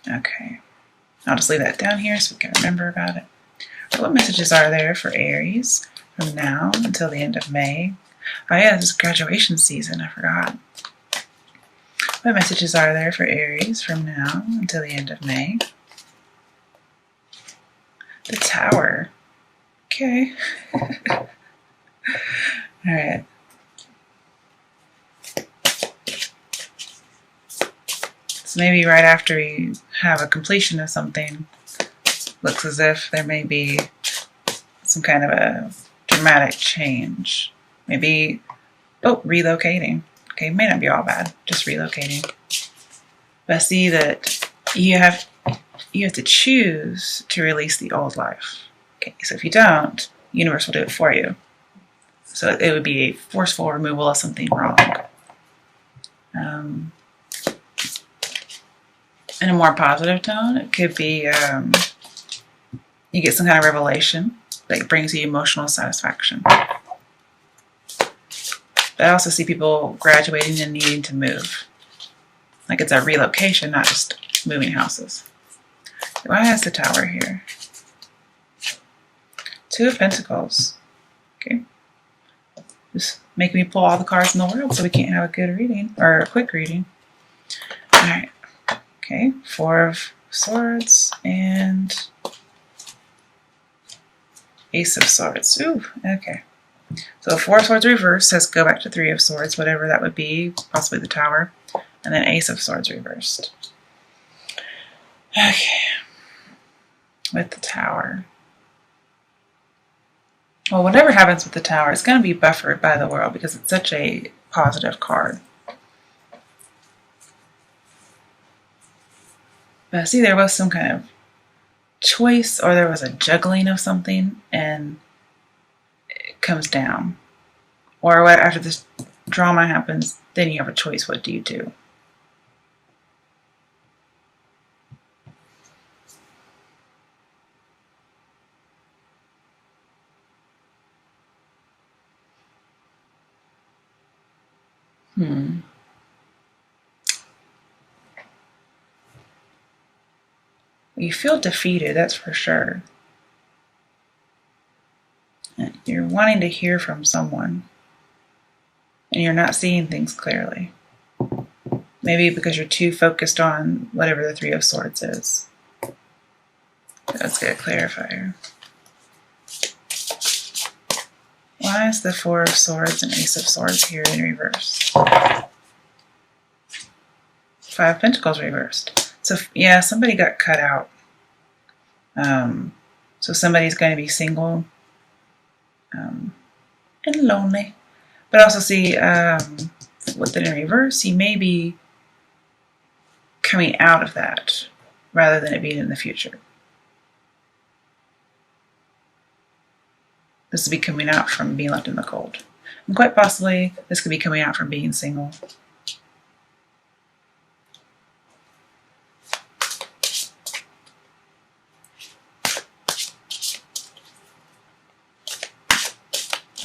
Okay. I'll just leave that down here so we can remember about it. What messages are there for Aries from now until the end of May? Oh yeah, this is graduation season, I forgot. What messages are there for Aries from now until the end of May? The Tower. Okay. Alright. So maybe right after you have a completion of something, looks as if there may be some kind of a dramatic change. Maybe, relocating. Okay, may not be all bad, just relocating. But I see that you have to choose to release the old life. Okay, so if you don't, the universe will do it for you. So it would be a forceful removal of something wrong. In a more positive tone, it could be you get some kind of revelation that brings you emotional satisfaction. But I also see people graduating and needing to move. Like it's a relocation, not just moving houses. Why has the Tower here? Two of Pentacles. Okay. Just making me pull all the cards in the world so we can't have a good reading, or a quick reading. Alright. Okay. Four of Swords and Ace of Swords. Ooh, okay. So Four of Swords reversed says go back to Three of Swords, whatever that would be, possibly the Tower. And then Ace of Swords reversed. Okay. With the Tower. Well, whatever happens with the Tower, it's going to be buffered by the world because it's such a positive card. But I see there was some kind of choice, or there was a juggling of something, and it comes down. Or after this drama happens, then you have a choice. What do you do? You feel defeated, that's for sure. You're wanting to hear from someone, and you're not seeing things clearly. Maybe because you're too focused on whatever the Three of Swords is. Let's get a clarifier. Why is the Four of Swords and Ace of Swords here in reverse? Five of Pentacles reversed. So yeah, somebody got cut out. So somebody's going to be single and lonely. But also see, with it in reverse, you may be coming out of that rather than it being in the future. This would be coming out from being left in the cold. And quite possibly, this could be coming out from being single.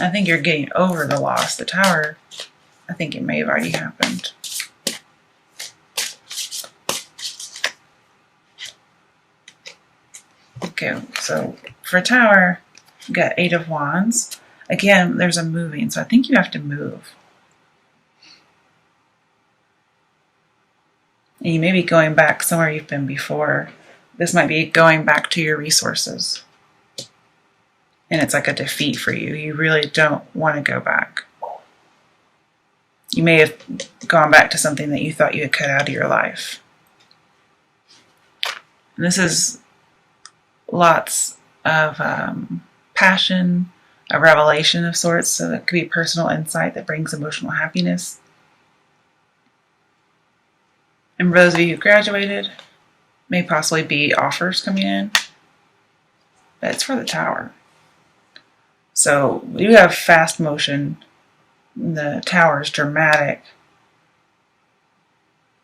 I think you're getting over the loss. The Tower, I think it may have already happened. Okay, so for Tower, you got Eight of Wands. Again, there's a moving, so I think you have to move. And you may be going back somewhere you've been before. This might be going back to your resources. And it's like a defeat for you. You really don't want to go back. You may have gone back to something that you thought you had cut out of your life. And this is lots of passion, a revelation of sorts. So it could be personal insight that brings emotional happiness. And for those of you who graduated, may possibly be offers coming in. But it's for the Tower. So you have fast motion. The Tower is dramatic.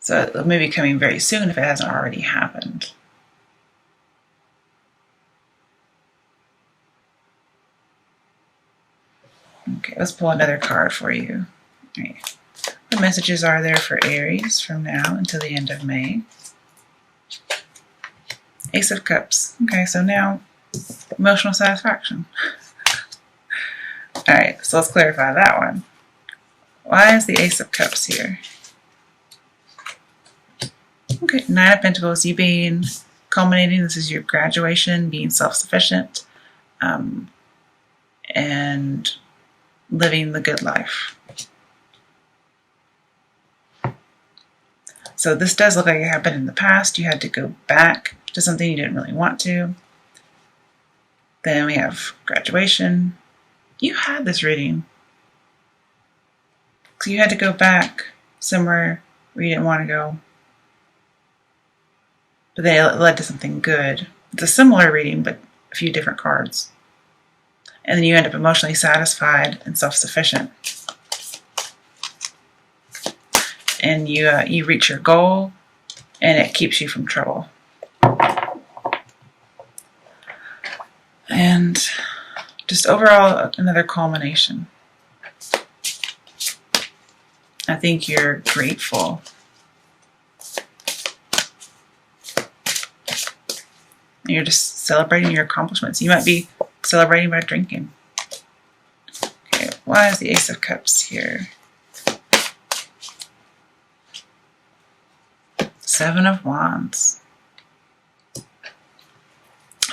So it may be coming very soon if it hasn't already happened. Okay, let's pull another card for you. All right. What messages are there for Aries from now until the end of May? Ace of Cups. Okay, so now emotional satisfaction. Alright, so let's clarify that one. Why is the Ace of Cups here? Okay, Nine of Pentacles, you being culminating, this is your graduation, being self-sufficient, and living the good life. So this does look like it happened in the past. You had to go back to something you didn't really want to. Then we have graduation. You had this reading. So you had to go back somewhere where you didn't want to go. But then it led to something good. It's a similar reading, but a few different cards. And then you end up emotionally satisfied and self-sufficient. And you reach your goal, and it keeps you from trouble. And just overall, another culmination. I think you're grateful. You're just celebrating your accomplishments. You might be celebrating by drinking. Okay, why is the Ace of Cups here? Seven of Wands.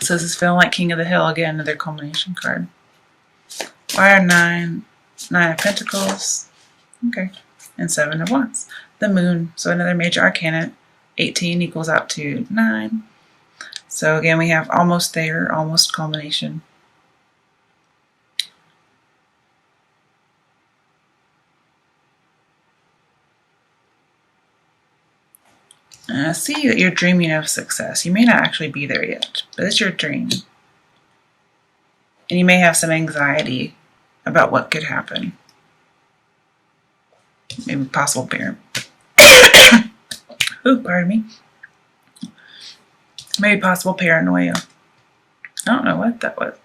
So this is feeling like King of the Hill. Again, another culmination card. Why are Nine of Pentacles? Okay. And Seven of Wands. The Moon. So another major arcana. 18 equals out to 9. So again, we have almost there, almost culmination. And I see that you're dreaming of success. You may not actually be there yet, but it's your dream. And you may have some anxiety about what could happen. Maybe possible parent. Ooh, pardon me. Maybe possible paranoia. I don't know what that was.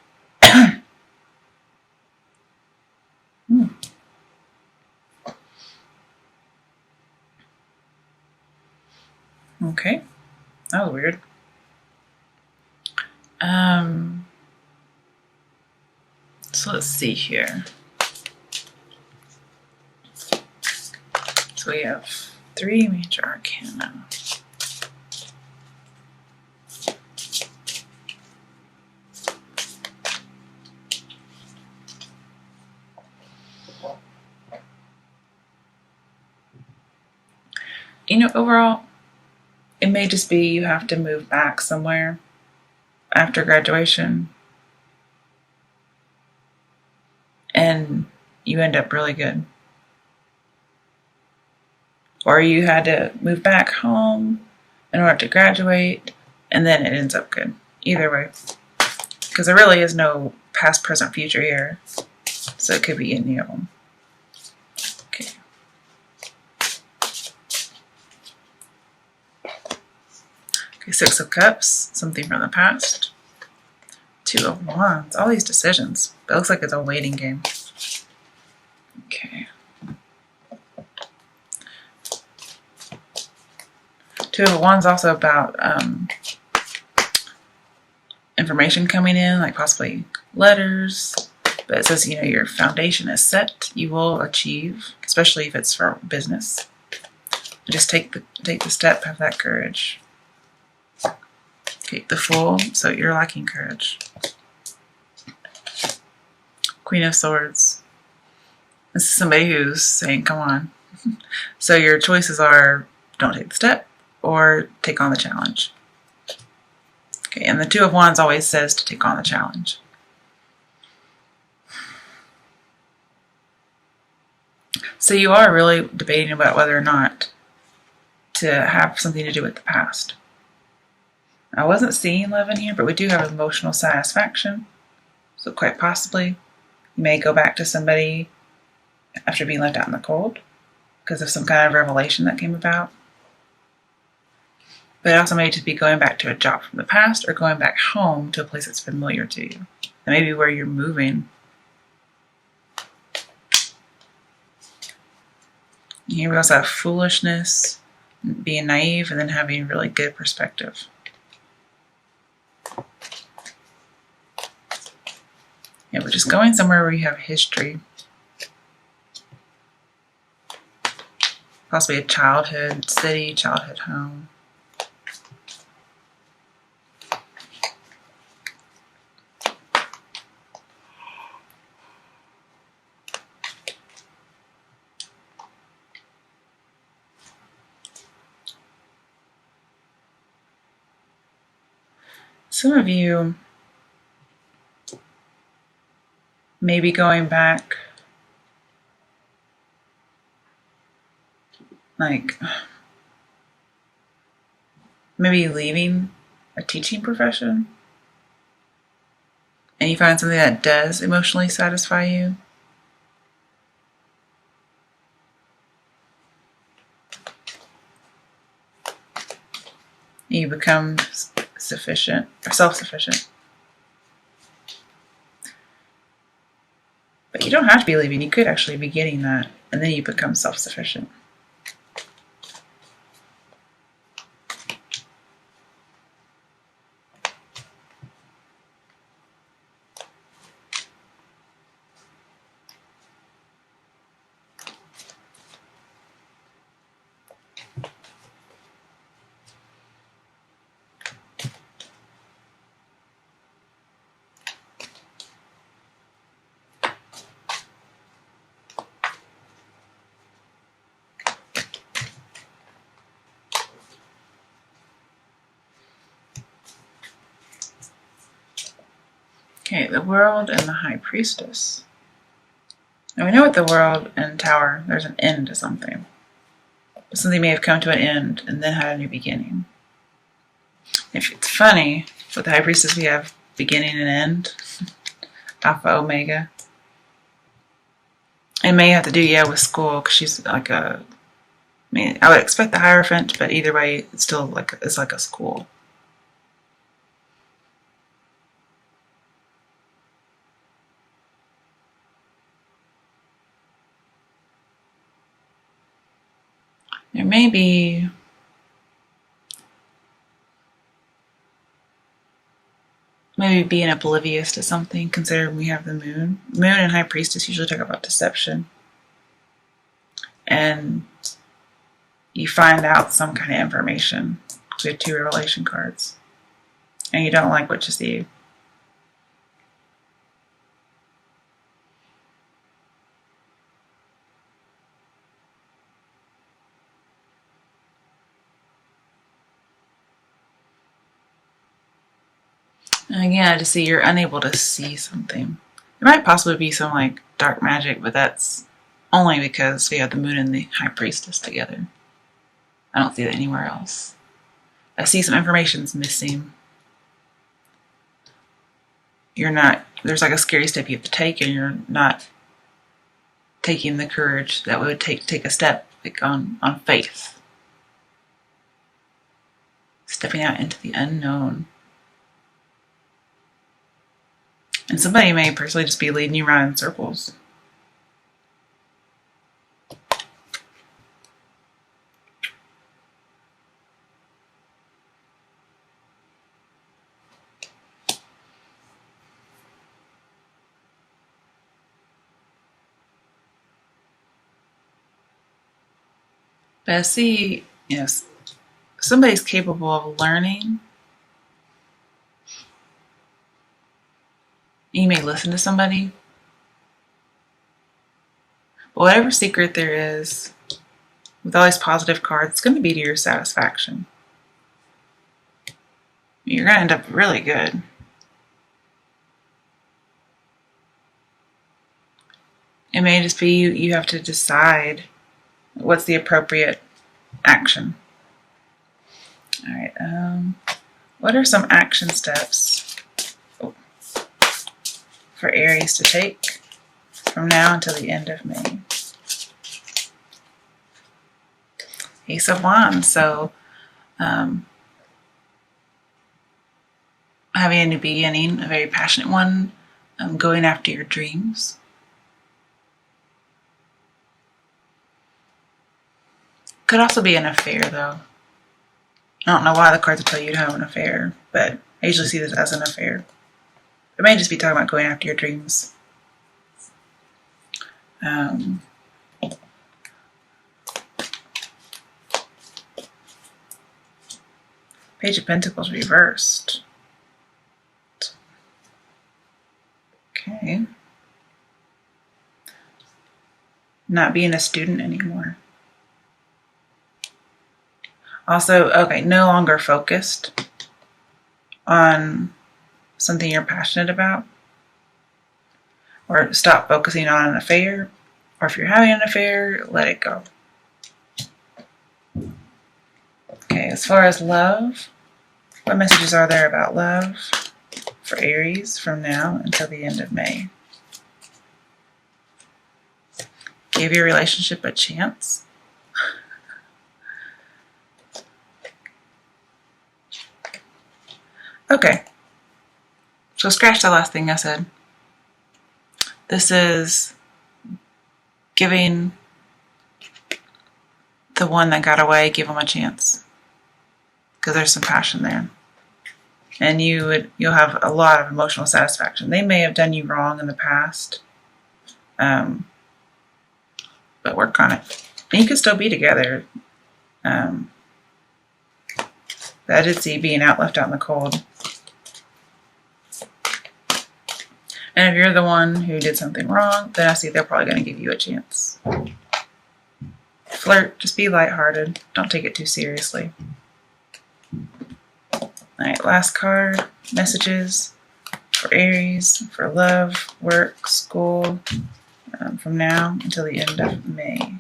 Okay. That was weird. So let's see here. So we have 3 major arcana. You know, overall, it may just be you have to move back somewhere after graduation and you end up really good. Or you had to move back home in order to graduate and then it ends up good. Either way. Because there really is no past, present, future here. So it could be any of them. Okay. Okay, 6 of Cups, something from the past. 2 of Wands, all these decisions. It looks like it's a waiting game. Okay. 2 of Wands also about information coming in, like possibly letters. But it says, you know, your foundation is set. You will achieve, especially if it's for business. Just take the step, have that courage. Okay, the Fool, so you're lacking courage. Queen of Swords. This is somebody who's saying, come on. So your choices are don't take the step or take on the challenge. Okay, and the 2 of Wands always says to take on the challenge. So you are really debating about whether or not to have something to do with the past. I wasn't seeing love in here, but we do have emotional satisfaction. So quite possibly you may go back to somebody after being left out in the cold because of some kind of revelation that came about. But it also may just be going back to a job from the past or going back home to a place that's familiar to you. And maybe where you're moving. Here we also have foolishness, being naive, and then having really good perspective. Yeah, we're just going somewhere where you have history. Possibly a childhood city, childhood home. Some of you may be going back, like maybe leaving a teaching profession, and you find something that does emotionally satisfy you. You become sufficient or self-sufficient. But you don't have to be leaving. You could actually be getting that, and then you become self-sufficient. Okay, the world and the high priestess. Now we know with the world and tower, there's an end to something. But something may have come to an end and then had a new beginning. If it's funny, with the high priestess we have beginning and end, alpha, omega. It may have to do, yeah, with school, because she's like a, I mean, I would expect the Hierophant, but either way, it's still like, it's like a school. There may be maybe being oblivious to something, considering we have the moon. Moon and high priestess usually talk about deception. And you find out some kind of information. We have 2 revelation cards. And you don't like what you see. And again, I just see you're unable to see something. There might possibly be some like dark magic, but that's only because we have the moon and the high priestess together. I don't see that anywhere else. I see some information's missing. You're not, there's like a scary step you have to take, and you're not taking the courage that would take a step like on faith. Stepping out into the unknown. And somebody may personally just be leading you around in circles. But I see, yes, somebody's capable of learning. You may listen to somebody. But whatever secret there is, with all these positive cards, it's going to be to your satisfaction. You're going to end up really good. It may just be you have to decide what's the appropriate action. All right. What are some action steps for Aries to take from now until the end of May? Ace of Wands. So having a new beginning, a very passionate one, going after your dreams. Could also be an affair, though. I don't know why the cards would tell you to have an affair, but I usually see this as an affair. It may just be talking about going after your dreams. Page of Pentacles reversed. Okay. Not being a student anymore. Also, okay, no longer focused on something you're passionate about. Or stop focusing on an affair. Or if you're having an affair, let it go. Okay, as far as love, what messages are there about love for Aries from now until the end of May? Give your relationship a chance. Okay, so scratch the last thing I said. This is giving the one that got away, give them a chance, because there's some passion there, and you'll have a lot of emotional satisfaction. They may have done you wrong in the past, but work on it, and you can still be together. I did see being left out in the cold. And if you're the one who did something wrong, then I see they're probably going to give you a chance. Flirt, just be lighthearted. Don't take it too seriously. Alright, last card. Messages for Aries, for love, work, school, from now until the end of May.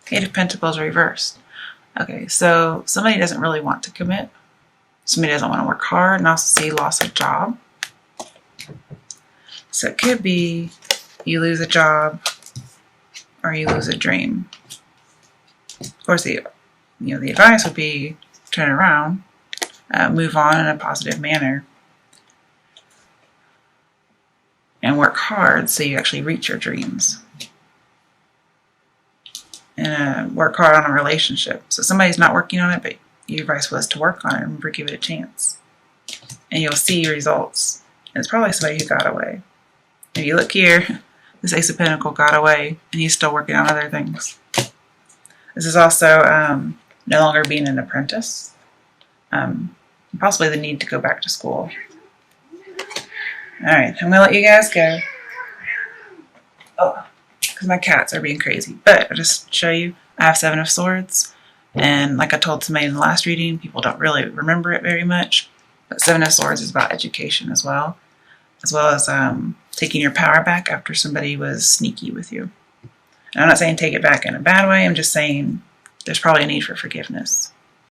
Eight of Pentacles reversed. Okay, so somebody doesn't really want to commit. Somebody doesn't want to work hard, and also see loss of job. So it could be you lose a job or you lose a dream. Of course, the advice would be turn around, move on in a positive manner, and work hard so you actually reach your dreams. And work hard on a relationship. So somebody's not working on it, but your advice was to work on it. Remember, give it a chance. And you'll see results. And it's probably somebody who got away. If you look here, this Ace of Pentacles got away, and he's still working on other things. This is also no longer being an apprentice. Possibly the need to go back to school. Alright, I'm going to let you guys go. Oh, because my cats are being crazy. But I'll just show you, I have 7 of Swords. And like I told somebody in the last reading, people don't really remember it very much. But 7 of Swords is about education as well as taking your power back after somebody was sneaky with you. And I'm not saying take it back in a bad way. I'm just saying there's probably a need for forgiveness.